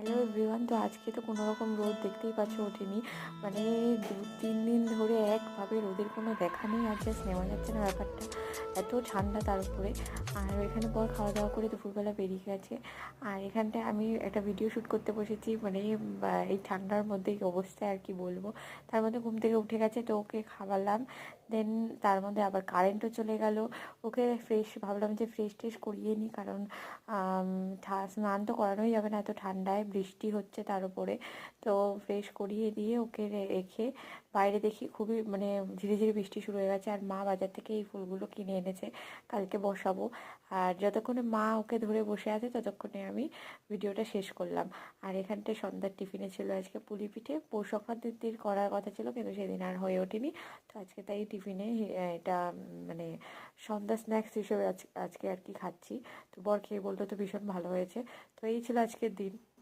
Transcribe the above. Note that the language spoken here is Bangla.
হ্যালো এভরিওয়ান, তো আজকে তো কোনো রকম রোদ দেখতেই পাচ্ছ ওঠেনি। মানে 2-3 দিন ধরে একভাবে রোদের কোনো দেখা নেই, আর জাস্ট নেওয়া যাচ্ছে না ব্যাপারটা, এত ঠান্ডা তার উপরে। আর এখানে পর খাওয়া দাওয়া করে দুপুরবেলা বেরিয়ে গেছে, আর এখানটায় আমি একটা ভিডিও শ্যুট করতে বসেছি। মানে এই ঠান্ডার মধ্যে এই অবস্থায় আর কি বলবো। তার মধ্যে ঘুম থেকে উঠে গেছে, তো ওকে খাওয়ালাম। দেন তার মধ্যে আবার কারেন্টও চলে গেল। ওকে ভাবলাম যে ফ্রেশ ট্রেশ করিয়ে নিই, কারণ স্নান তো করানোই যাবে না এত ঠান্ডায়, বৃষ্টি হচ্ছে তার উপরে। তো ফ্রেশ করিয়ে দিয়ে ওকে রেখে বাইরে দেখি খুবই মানে ধীরে ধীরে বৃষ্টি শুরু হয়ে গেছে। আর মা বাজার থেকে এই ফুলগুলো কিনে এনেছে, কালকে বসাবো। আর যতক্ষণে মা ওকে ধরে বসে আছে ততক্ষণে আমি ভিডিওটা শেষ করলাম। আর এখানটায় সন্ধ্যার টিফিনে ছিল আজকে পুলি পিঠে। পৌষ সংক্রান্তির করার কথা ছিল, কিন্তু সেদিন আর হয়ে ওঠেনি। তো আজকে তাই টিফিনে এটা মানে সন্ধ্যা স্ন্যাক্স হিসেবে আজকে আর কি খাচ্ছি। তো বর খেয়ে বললো তো ভীষণ ভালো হয়েছে। তো এই ছিল আজকের দিন।